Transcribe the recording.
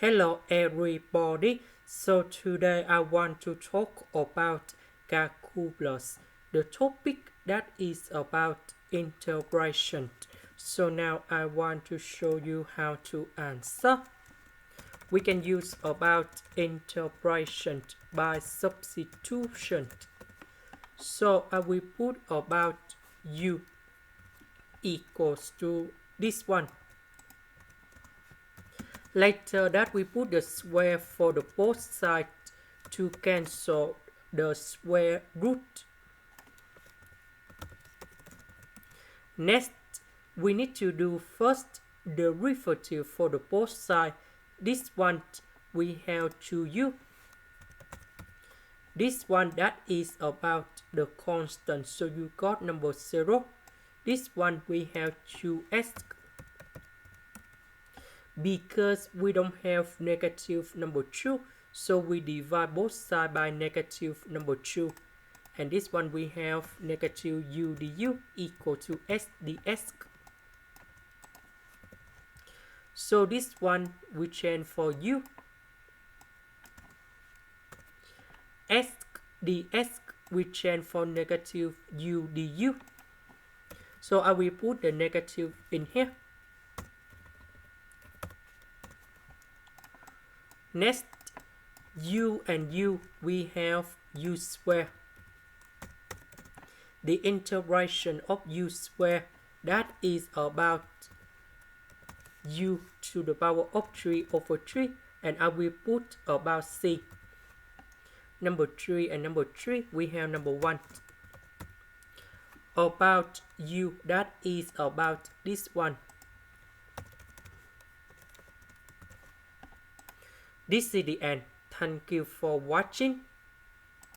Hello everybody, so today I want to talk about calculus, the topic that is about integration. So now I want to show you how to answer. We can use about integration by substitution. So I will put about u equals to this one. Later that we put the square for the both sides to cancel the square root. Next, we need to do first the derivative for the both sides. This one we have 2u. This one that is about the constant, so you got number 0. This one we have 2s. Because we don't have negative number 2, so we divide both sides by negative number 2. And this one we have negative u du equal to s ds. So this one we change for u. S ds we change for negative u du. So I will put the negative in here. Next, u and u, we have u square. The integration of u square, that is about u to the power of 3 over 3, and I will put about c. Number 3 and number 3, we have number 1. About u, that is about this one. This is the end. Thank you for watching.